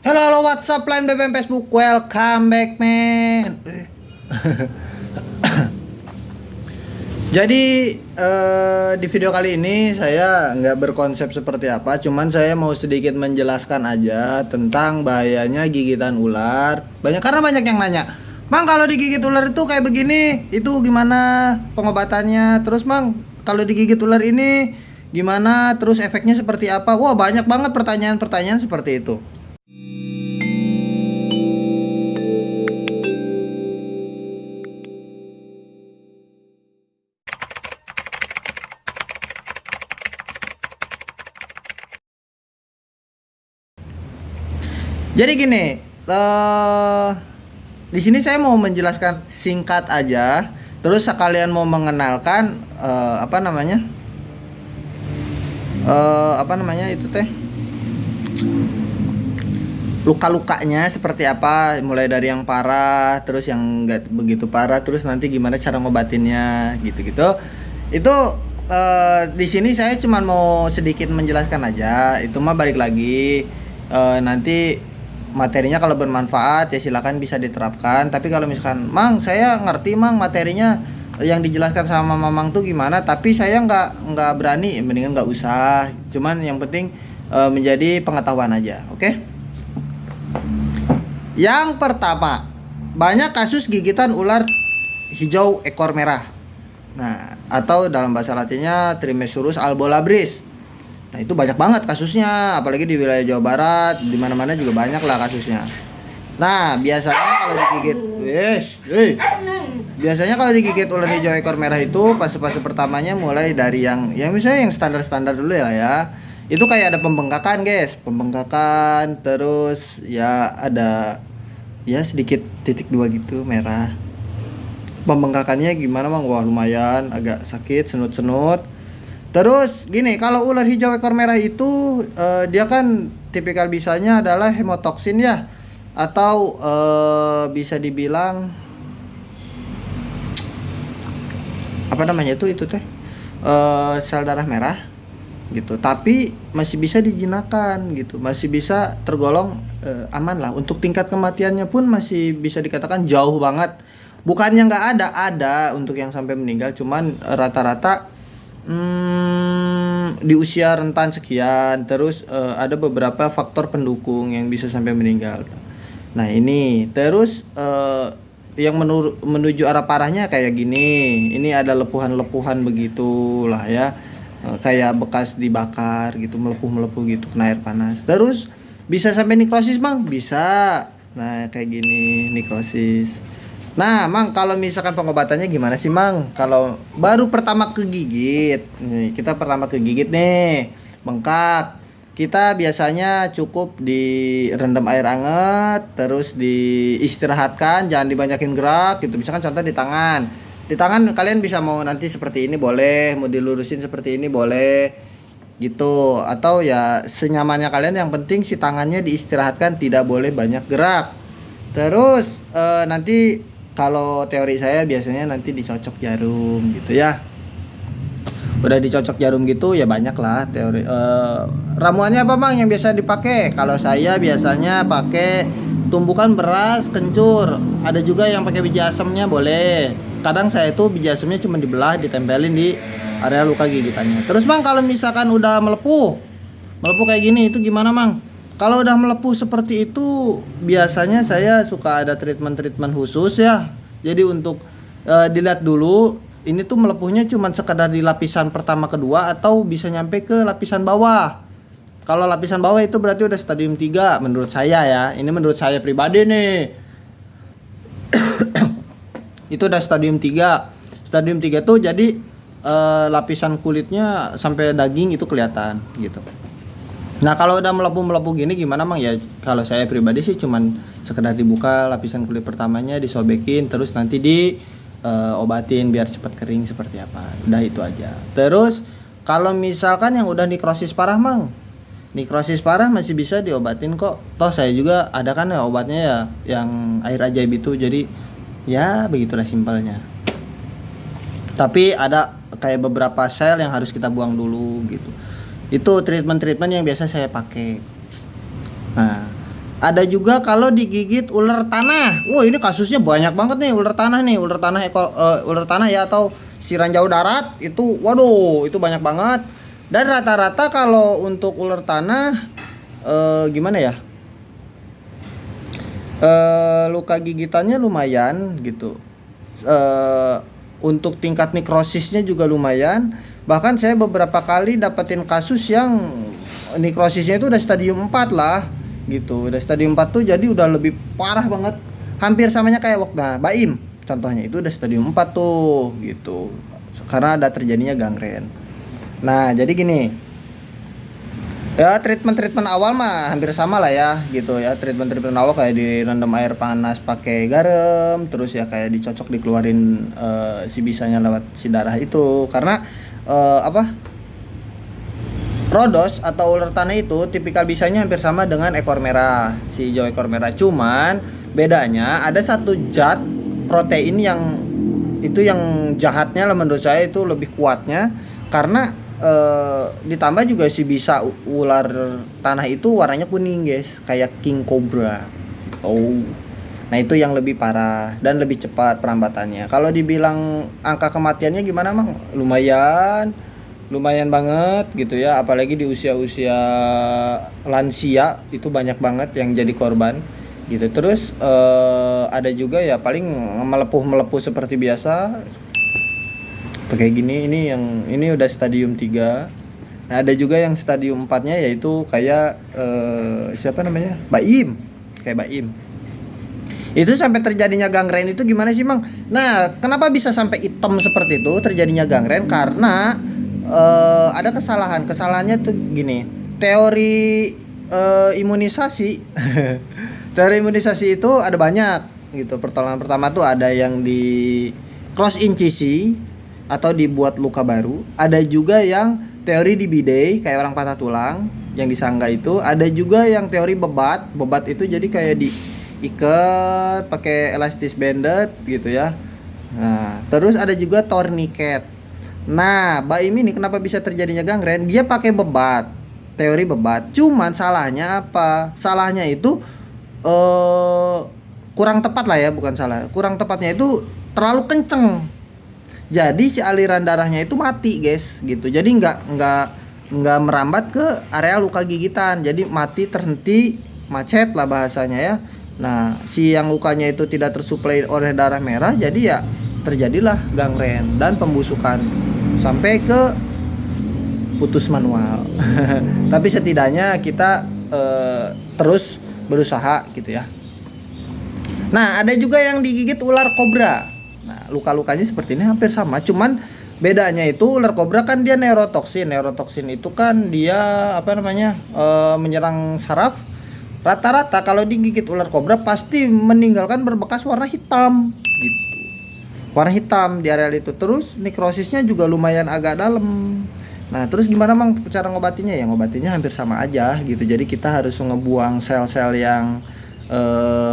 Halo, halo, WhatsApp, line BBM, Facebook, welcome back, man. Jadi di video kali ini saya nggak berkonsep seperti apa, cuman saya mau sedikit menjelaskan aja tentang bahayanya gigitan ular. Karena banyak yang nanya, Mang kalau digigit ular itu kayak begini, itu gimana pengobatannya? Terus Mang kalau digigit ular ini gimana? Terus efeknya seperti apa? Wah, banyak banget pertanyaan-pertanyaan seperti itu. Jadi gini, eh di sini saya mau menjelaskan singkat aja, terus sekalian mau mengenalkan apa namanya itu teh luka-lukanya seperti apa, mulai dari yang parah, terus yang nggak begitu parah, terus nanti gimana cara ngobatinnya, gitu-gitu. Itu di sini saya cuma mau sedikit menjelaskan aja. Itu mah balik lagi nanti materinya kalau bermanfaat ya silakan bisa diterapkan. Tapi kalau misalkan, Mang saya ngerti Mang materinya yang dijelaskan sama Mamang tuh gimana, tapi saya nggak berani, mendingan nggak usah. Cuman yang penting menjadi pengetahuan aja, oke? Yang pertama, banyak kasus gigitan ular hijau ekor merah. Nah, atau dalam bahasa latinnya Trimesurus albolabris. Nah, itu banyak banget kasusnya, apalagi di wilayah Jawa Barat, di mana-mana juga banyak lah kasusnya. Nah, biasanya kalau digigit ular hijau ekor merah itu fase-fase pertamanya mulai dari yang misalnya yang standar-standar dulu ya. Itu kayak ada pembengkakan, guys. Pembengkakan, terus ya ada ya sedikit titik dua gitu merah. Pembengkakannya gimana Bang? Wah, lumayan agak sakit, senut-senut. Terus gini, kalau ular hijau ekor merah itu dia kan tipikal bisanya adalah hemotoksin ya, atau bisa dibilang apa namanya itu teh sel darah merah gitu. Tapi masih bisa dijinakan gitu, masih bisa tergolong aman lah. Untuk tingkat kematiannya pun masih bisa dikatakan jauh banget. Bukannya nggak ada untuk yang sampai meninggal, cuman rata-rata di usia rentan sekian. Terus ada beberapa faktor pendukung yang bisa sampai meninggal. Nah ini terus yang menuju arah parahnya kayak gini. Ini ada lepuhan-lepuhan begitulah ya. Kayak bekas dibakar gitu, melepuh-melepuh gitu kena air panas. Terus bisa sampai nekrosis Bang? Bisa. Nah kayak gini nekrosis. Nah, Mang, kalau misalkan pengobatannya gimana sih, Mang? Kalau baru pertama kegigit, nih, kita pertama kegigit nih, bengkak. Kita biasanya cukup direndam air hangat, terus diistirahatkan, jangan dibanyakin gerak gitu. Misalkan contoh di tangan. Di tangan kalian bisa mau nanti seperti ini boleh, mau dilurusin seperti ini boleh gitu. Atau ya senyamannya kalian, yang penting si tangannya diistirahatkan, tidak boleh banyak gerak. Terus nanti kalau teori saya biasanya nanti dicocok jarum gitu ya. Udah dicocok jarum gitu ya banyak lah teori. Ramuannya apa Bang yang biasa dipakai? Kalau saya biasanya pakai tumbukan beras kencur. Ada juga yang pakai biji asemnya boleh. Kadang saya itu biji asemnya cuma dibelah, ditempelin di area luka gigitannya. Terus Bang kalau misalkan udah melepuh kayak gini itu gimana Bang? Kalau udah melepuh seperti itu, biasanya saya suka ada treatment khusus ya. Jadi untuk dilihat dulu, ini tuh melepuhnya cuma sekedar di lapisan pertama kedua atau bisa nyampe ke lapisan bawah. Kalau lapisan bawah itu berarti udah stadium 3 menurut saya ya. Ini menurut saya pribadi nih. Itu udah stadium 3. Stadium 3 tuh jadi lapisan kulitnya sampai daging itu kelihatan gitu. Nah kalau udah melepuh gini gimana Mang ya? Kalau saya pribadi sih cuman sekedar dibuka lapisan kulit pertamanya, disobekin, terus nanti obatin biar cepat kering seperti apa. Udah itu aja. Terus kalau misalkan yang udah nekrosis parah Mang, nekrosis parah masih bisa diobatin kok. Toh saya juga ada kan ya obatnya ya, yang air ajaib itu. Jadi ya begitulah simpelnya. Tapi ada kayak beberapa sel yang harus kita buang dulu gitu. Itu treatment yang biasa saya pakai. Nah, Ada juga kalau digigit ular tanah. Wah, ini kasusnya banyak banget nih, ular tanah nih, ular tanah ya, atau si ranjau darat itu. Waduh, itu banyak banget. Dan rata-rata kalau untuk ular tanah gimana ya? Luka gigitannya lumayan gitu. Untuk tingkat nekrosisnya juga lumayan. Bahkan saya beberapa kali dapetin kasus yang nekrosisnya itu udah stadium 4 lah gitu. Udah stadium 4 tuh jadi udah lebih parah banget. Hampir samanya kayak Baim contohnya, itu udah stadium 4 tuh gitu. Karena ada terjadinya gangren. Nah, jadi gini. Ya, treatment awal mah hampir sama lah ya gitu ya. Treatment awal kayak direndam air panas pakai garam, terus ya kayak dicocok dikeluarin si bisanya lewat si darah itu. Karena Rhodos atau ular tanah itu tipikal bisanya hampir sama dengan ekor merah, si hijau ekor merah. Cuman bedanya ada satu zat protein yang itu yang jahatnya lah menurut saya, itu lebih kuatnya karena ditambah juga si bisa ular tanah itu warnanya kuning guys, kayak king cobra. Oh, nah itu yang lebih parah dan lebih cepat perambatannya. Kalau dibilang angka kematiannya gimana Mang? Lumayan banget gitu ya, apalagi di usia-usia lansia itu banyak banget yang jadi korban gitu. Terus ada juga ya paling melepuh seperti biasa kayak gini. Ini udah stadium 3. Nah, ada juga yang stadium 4-nya yaitu kayak siapa namanya? Baim. Kayak Baim. Itu sampai terjadinya gangren itu gimana sih, Mang? Nah, kenapa bisa sampai hitam seperti itu terjadinya gangren? Karena ada kesalahan. Kesalahannya tuh gini. Teori imunisasi. Teori imunisasi itu ada banyak gitu. Pertolongan pertama tuh ada yang di close incisi atau dibuat luka baru. Ada juga yang teori di bidai kayak orang patah tulang yang disangga itu. Ada juga yang teori bebat itu jadi kayak diikat pakai elastis banded gitu ya. Nah, terus ada juga tourniquet. Nah, Baim ini kenapa bisa terjadinya gangren? Dia pakai bebat, teori bebat. Cuman salahnya apa? Salahnya itu kurang tepat lah ya, bukan salah. Kurang tepatnya itu terlalu kenceng. Jadi si aliran darahnya itu mati guys gitu. Jadi nggak merambat ke area luka gigitan. Jadi mati, terhenti, macet lah bahasanya ya. Nah, si yang lukanya itu tidak tersuplai oleh darah merah, jadi ya terjadilah gangren dan pembusukan sampai ke putus manual. Tapi setidaknya kita terus berusaha gitu ya. Nah, ada juga yang digigit ular kobra. Nah, luka-lukanya seperti ini hampir sama, cuman bedanya itu ular kobra kan dia neurotoksin. Neurotoksin itu kan dia menyerang saraf. Rata-rata kalau digigit ular kobra pasti meninggalkan berbekas warna hitam gitu. Warna hitam di area itu. Terus nekrosisnya juga lumayan agak dalam. Nah, terus gimana Mang cara ngobatinya? Ya ngobatinya hampir sama aja gitu. Jadi kita harus ngebuang sel-sel yang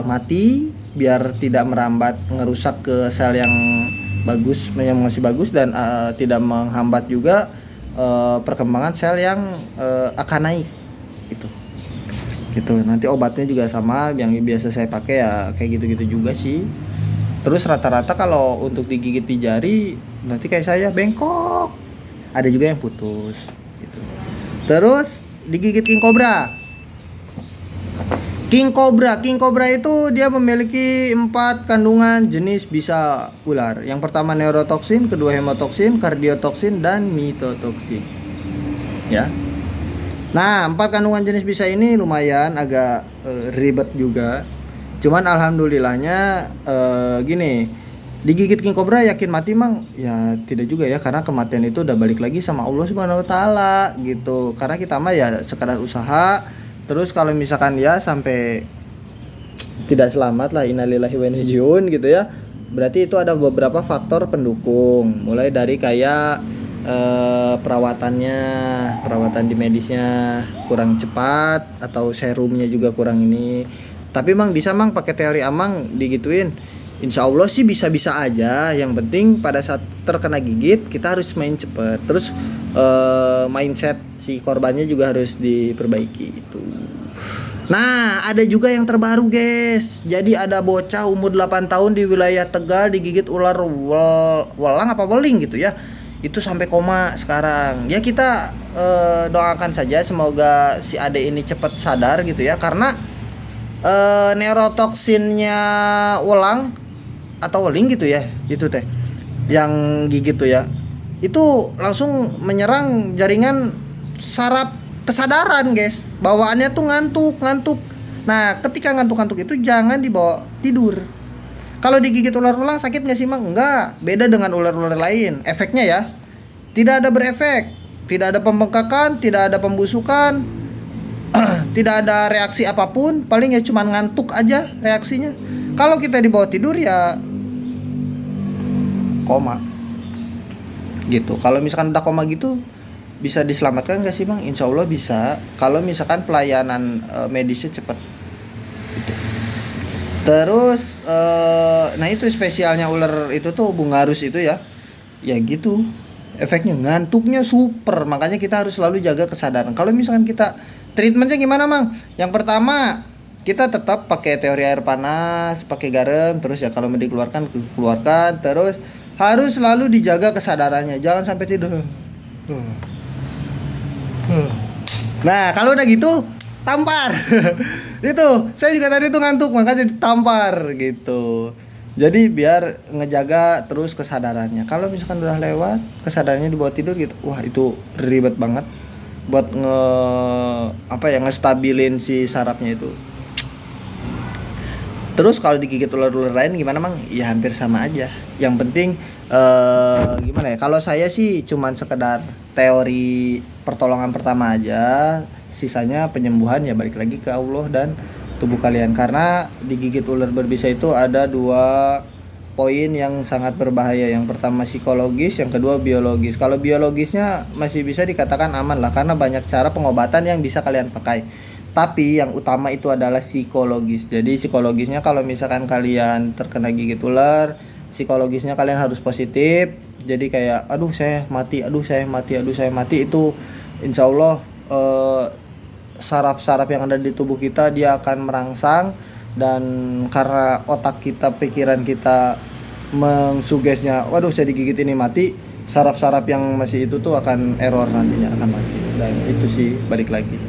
mati biar tidak merambat ngerusak ke sel yang bagus, yang masih bagus, dan tidak menghambat juga perkembangan sel yang akan naik gitu. Nanti obatnya juga sama yang biasa saya pakai ya kayak gitu-gitu juga sih. Terus rata-rata kalau untuk digigit di jari nanti kayak saya bengkok, ada juga yang putus gitu. Terus digigit king cobra. King cobra itu dia memiliki 4 kandungan jenis bisa ular. Yang pertama neurotoksin, kedua hemotoksin, kardiotoksin, dan mitotoksin. Ya. Nah, 4 kandungan jenis bisa ini lumayan agak ribet juga. Cuman alhamdulillahnya gini, digigit king cobra yakin mati Mang? Ya tidak juga ya, karena kematian itu udah balik lagi sama Allah Subhanahu wa taala gitu. Karena kita mah ya sekadar usaha. Terus kalau misalkan ya sampai tidak selamat lah, innalillahi wa inna ilaihi raji'un gitu ya. Berarti itu ada beberapa faktor pendukung. Mulai dari kayak perawatan di medisnya kurang cepat atau serumnya juga kurang ini. Tapi Mang bisa Mang pakai teori Amang digituin. Insya Allah sih bisa-bisa aja. Yang penting pada saat terkena gigit kita harus main cepet. Terus mindset si korbannya juga harus diperbaiki itu. Nah, ada juga yang terbaru, guys. Jadi ada bocah umur 8 tahun di wilayah Tegal digigit ular welang apa weling gitu ya. Itu sampai koma sekarang. Ya kita doakan saja semoga si ade ini cepat sadar gitu ya, karena neurotoksinnya welang atau weling gitu ya, itu teh yang gigit tuh ya. Itu langsung menyerang jaringan saraf kesadaran, guys. Bawaannya tuh ngantuk. Nah, ketika ngantuk-ngantuk itu jangan dibawa tidur. Kalau digigit ular ulang sakit nggak sih, Mang? Enggak. Beda dengan ular-ular lain. Efeknya ya, tidak ada berefek. Tidak ada pembengkakan, tidak ada pembusukan, tidak ada reaksi apapun. Paling ya cuma ngantuk aja reaksinya. Kalau kita dibawa tidur ya koma. Gitu. Kalau misalkan udah koma gitu, bisa diselamatkan nggak sih, Bang? Insya Allah bisa. Kalau misalkan pelayanan medisnya cepat. Gitu. Terus nah itu spesialnya ular itu tuh bungarus itu ya. Ya gitu. Efeknya ngantuknya super. Makanya kita harus selalu jaga kesadaran. Kalau misalkan kita treatmentnya gimana, Mang? Yang pertama, kita tetap pakai teori air panas, pakai garam, terus ya kalau mau dikeluarkan keluarkan, terus harus selalu dijaga kesadarannya. Jangan sampai tidur. Nah, kalau udah gitu, tampar. Itu, saya juga tadi tuh ngantuk, makanya ditampar gitu. Jadi biar ngejaga terus kesadarannya. Kalau misalkan udah lewat, kesadarannya dibawa tidur gitu. Wah, itu ribet banget buat ngestabilin si sarafnya itu. Terus kalau digigit ular-ular lain gimana, Mang? Ya hampir sama aja. Yang penting gimana ya? Kalau saya sih cuman sekedar teori pertolongan pertama aja. Sisanya penyembuhan ya balik lagi ke Allah dan tubuh kalian. Karena digigit ular berbisa itu ada dua poin yang sangat berbahaya. Yang pertama psikologis, yang kedua biologis. Kalau biologisnya masih bisa dikatakan aman lah, karena banyak cara pengobatan yang bisa kalian pakai. Tapi yang utama itu adalah psikologis. Jadi psikologisnya kalau misalkan kalian terkena gigit ular, psikologisnya kalian harus positif. Jadi kayak aduh saya mati itu insya Allah saraf-saraf yang ada di tubuh kita dia akan merangsang, dan karena otak kita, pikiran kita mengsugesnya waduh saya digigit ini mati, saraf-saraf yang masih itu tuh akan error, nantinya akan mati. Dan itu sih balik lagi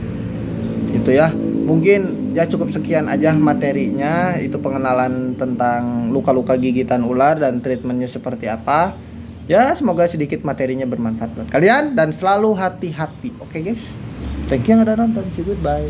itu ya. Mungkin ya cukup sekian aja materinya, itu pengenalan tentang luka-luka gigitan ular dan treatmentnya seperti apa ya. Semoga sedikit materinya bermanfaat buat kalian dan selalu hati-hati. Oke guys, thank you yang udah nonton, see you, goodbye.